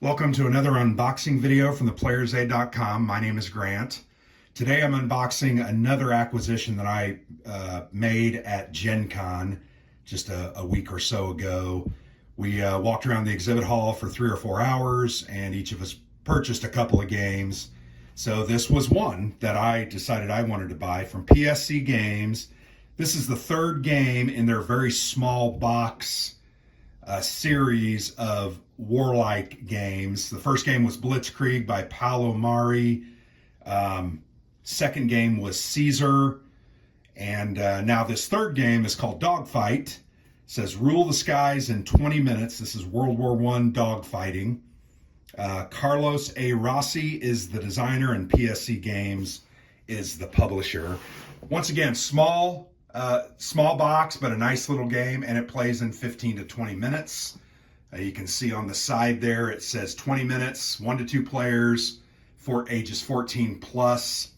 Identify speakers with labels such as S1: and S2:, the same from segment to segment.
S1: Welcome to another unboxing video from theplayersaid.com. My name is Grant. Today I'm unboxing another acquisition that I made at Gen Con just a week or so ago. We walked around the exhibit hall for 3 or 4 hours and each of us purchased a couple of games. So this was one that I decided I wanted to buy from PSC Games. This is the third game in their very small box series of warlike games. The first game was Blitzkrieg by Paolo Mari. Second game was Caesar. And now this third game is called Dogfight. It says rule the skies in 20 minutes. This is World War I dogfighting. Carlos A. Rossi is the designer and PSC Games is the publisher. Once again, small box, but a nice little game, and it plays in 15 to 20 minutes. You can see on the side there, it says 20 minutes, 1 to 2 players, for ages 14 plus.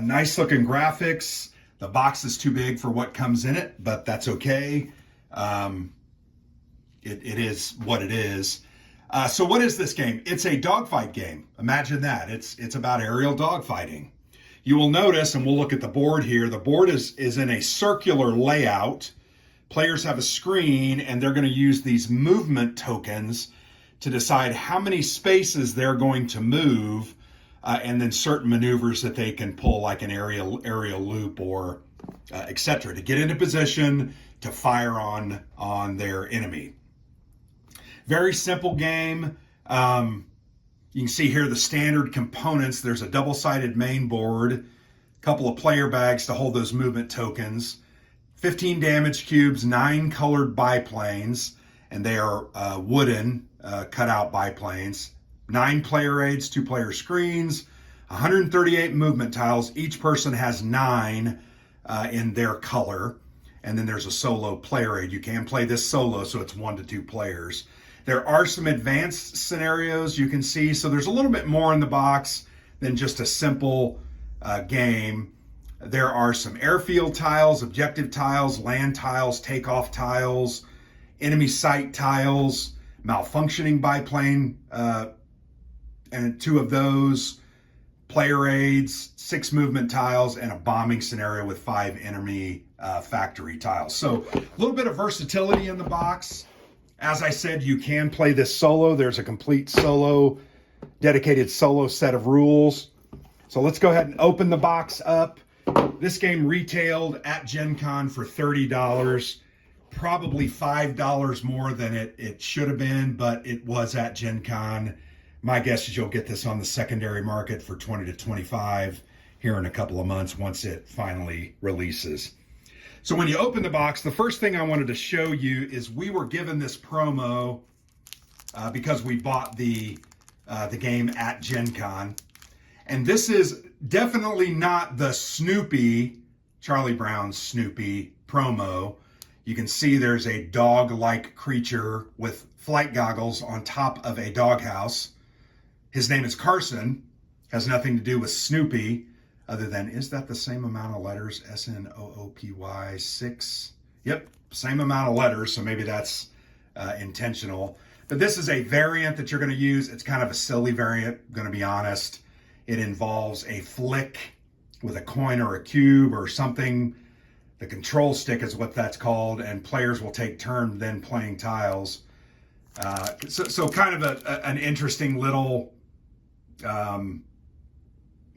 S1: Nice looking graphics. The box is too big for what comes in it, but that's okay. It is what it is. So what is this game? It's a dogfight game. Imagine that. It's about aerial dogfighting. You will notice, and we'll look at the board here, the board is in a circular layout. Players have a screen, and they're going to use these movement tokens to decide how many spaces they're going to move, and then certain maneuvers that they can pull, like an aerial loop or etc., to get into position to fire on their enemy. Very simple game. You can see here the standard components. There's a double-sided main board, a couple of player bags to hold those movement tokens, 15 damage cubes, 9 colored biplanes, and they are wooden cut-out biplanes, 9 player aids, 2 player screens, 138 movement tiles. Each person has 9 in their color, and then there's a solo player aid. You can play this solo, so it's 1 to 2 players. There are some advanced scenarios you can see, so there's a little bit more in the box than just a simple game. There are some airfield tiles, objective tiles, land tiles, takeoff tiles, enemy sight tiles, malfunctioning biplane, and 2 of those, player aids, 6 movement tiles, and a bombing scenario with 5 enemy factory tiles. So a little bit of versatility in the box. As I said, you can play this solo. There's a complete dedicated solo set of rules. So let's go ahead and open the box up. This game retailed at Gen Con for $30, probably $5 more than it should have been, but it was at Gen Con. My guess is you'll get this on the secondary market for $20 to $25 here in a couple of months once it finally releases. So when you open the box, the first thing I wanted to show you is we were given this promo because we bought the game at Gen Con. And this is definitely not the Snoopy, Charlie Brown's Snoopy promo. You can see there's a dog-like creature with flight goggles on top of a doghouse. His name is Carson. Has nothing to do with Snoopy. Other than, is that the same amount of letters? S-N-O-O-P-Y 6. Yep, same amount of letters, so maybe that's intentional. But this is a variant that you're going to use. It's kind of a silly variant, going to be honest. It involves a flick with a coin or a cube or something. The control stick is what that's called, and players will take turns then playing tiles. So kind of an interesting little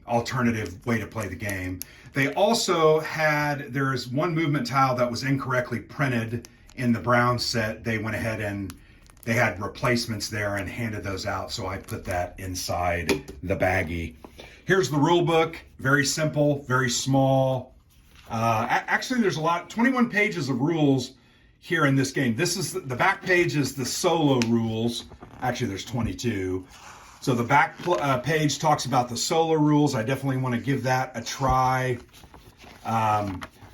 S1: alternative way to play the game. They also there is one movement tile that was incorrectly printed in the Brown set. They went ahead and they had replacements there and handed those out, so I put that inside the baggie. Here's the rule book. Very simple, very small. Actually, there's 21 pages of rules here in this game. This is the back page is the solo rules. Actually, there's 22. So the back page talks about the solo rules. I definitely want to give that a try.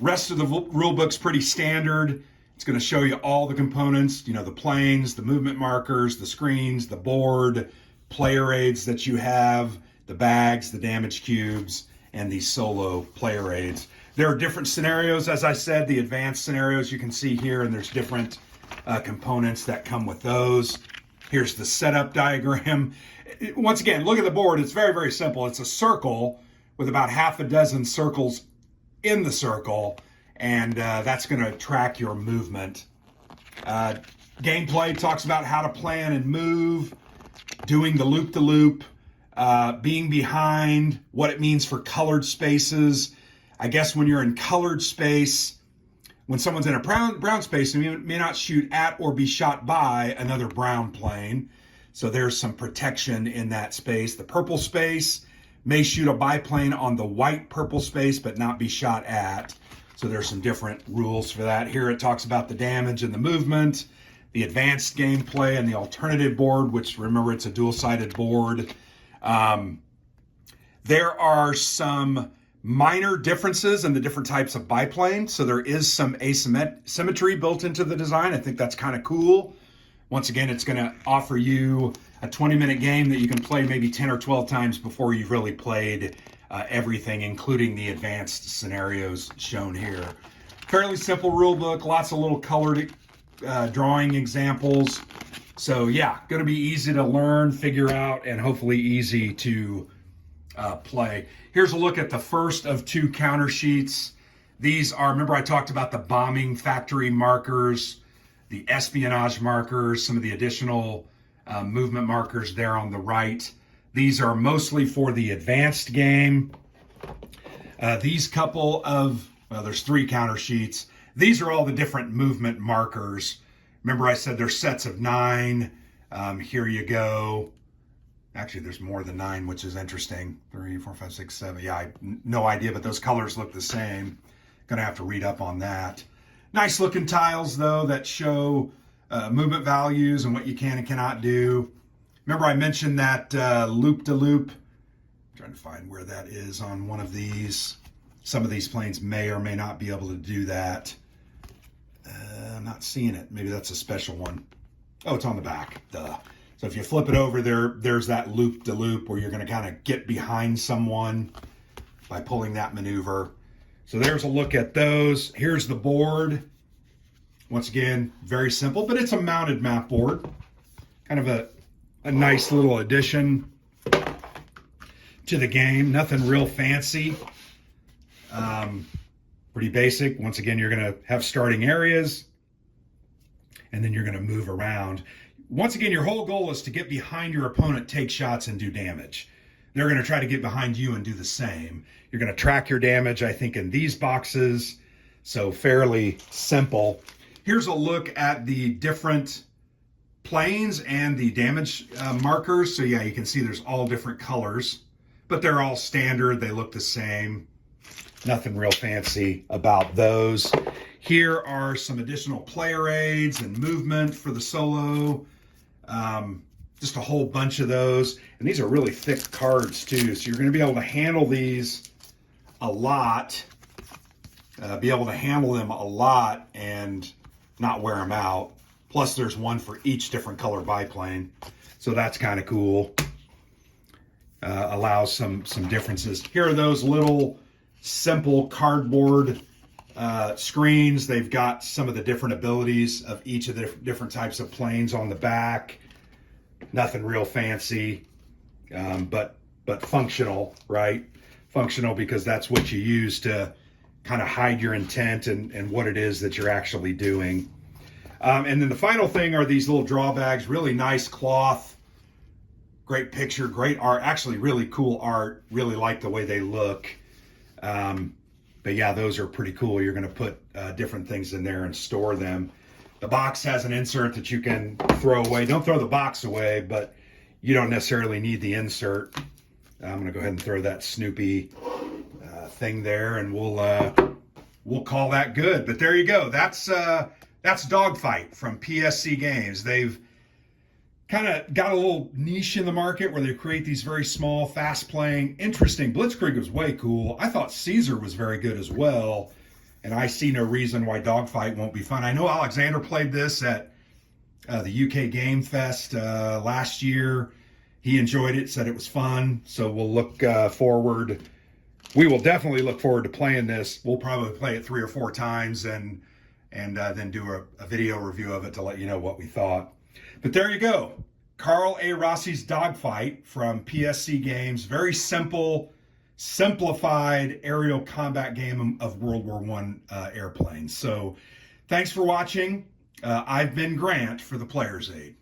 S1: Rest of the rule book's pretty standard. It's going to show you all the components, the planes, the movement markers, the screens, the board, player aids that you have, the bags, the damage cubes, and these solo player aids. There are different scenarios, as I said, the advanced scenarios you can see here, and there's different components that come with those. Here's the setup diagram. Once again, look at the board. It's very, very simple. It's a circle with about half a dozen circles in the circle, and that's going to track your movement. Gameplay talks about how to plan and move, doing the loop-to-loop, being behind, what it means for colored spaces. I guess when you're in colored space, when someone's in a brown space, you may not shoot at or be shot by another brown plane. So there's some protection in that space. The purple space may shoot a biplane on the white purple space, but not be shot at. So there's some different rules for that. Here it talks about the damage and the movement, the advanced gameplay, and the alternative board, which, remember, it's a dual-sided board. There are some minor differences in the different types of biplane. So there is some asymmetry built into the design. I think that's kind of cool. Once again, it's going to offer you a 20-minute game that you can play maybe 10 or 12 times before you've really played everything, including the advanced scenarios shown here. Fairly simple rule book, lots of little colored drawing examples. So yeah, going to be easy to learn, figure out, and hopefully easy to play. Here's a look at the first of two counter sheets. These are, remember I talked about the bombing factory markers, the espionage markers, some of the additional movement markers there on the right. These are mostly for the advanced game. These couple of, well, there's three counter sheets. These are all the different movement markers. Remember I said there's sets of 9. Here you go. Actually, there's more than 9, which is interesting. 3, 4, 5, 6, 7. Yeah, no idea, but those colors look the same. Gonna have to read up on that. Nice looking tiles, though, that show movement values and what you can and cannot do. Remember I mentioned that loop-to-loop. I'm trying to find where that is on one of these. Some of these planes may or may not be able to do that. I'm not seeing it. Maybe that's a special one. Oh, it's on the back. Duh. So if you flip it over there's that loop-to-loop where you're going to kind of get behind someone by pulling that maneuver. So there's a look at those. Here's the board. Once again, very simple, but it's a mounted map board. Kind of a nice little addition to the game. Nothing real fancy. Pretty basic. Once again, you're going to have starting areas, and then you're going to move around. Once again, your whole goal is to get behind your opponent, take shots, and do damage. They're going to try to get behind you and do the same. You're going to track your damage, I think, in these boxes. So fairly simple. Here's a look at the different planes and the damage markers. So yeah, you can see there's all different colors, but they're all standard. They look the same. Nothing real fancy about those. Here are some additional player aids and movement for the solo. Just a whole bunch of those. And these are really thick cards too. So you're going to be able to handle these a lot. Be able to handle them a lot and not wear them out. Plus there's one for each different color biplane. So that's kind of cool. Allows some differences. Here are those little simple cardboard screens. They've got some of the different abilities of each of the different types of planes on the back. Nothing real fancy, but functional, right? Functional because that's what you use to kind of hide your intent and what it is that you're actually doing. And then the final thing are these little drawbags. Really nice cloth, great picture, great art, actually really cool art. Really like the way they look. But yeah, those are pretty cool. You're going to put different things in there and store them. The box has an insert that you can throw away. Don't throw the box away, but you don't necessarily need the insert. I'm going to go ahead and throw that Snoopy thing there, and we'll call that good. But there you go. That's Dogfight from PSC Games. They've kind of got a little niche in the market where they create these very small, fast-playing, interesting. Blitzkrieg was way cool. I thought Caesar was very good as well, and I see no reason why Dogfight won't be fun. I know Alexander played this at the UK Game Fest last year. He enjoyed it, said it was fun, so we'll look forward. We will definitely look forward to playing this. We'll probably play it 3 or 4 times and then do a video review of it to let you know what we thought. But there you go. Carl A. Rossi's Dogfight from PSC Games. Very simple, simplified aerial combat game of World War I airplanes. So thanks for watching. I've been Grant for the Player's Aid.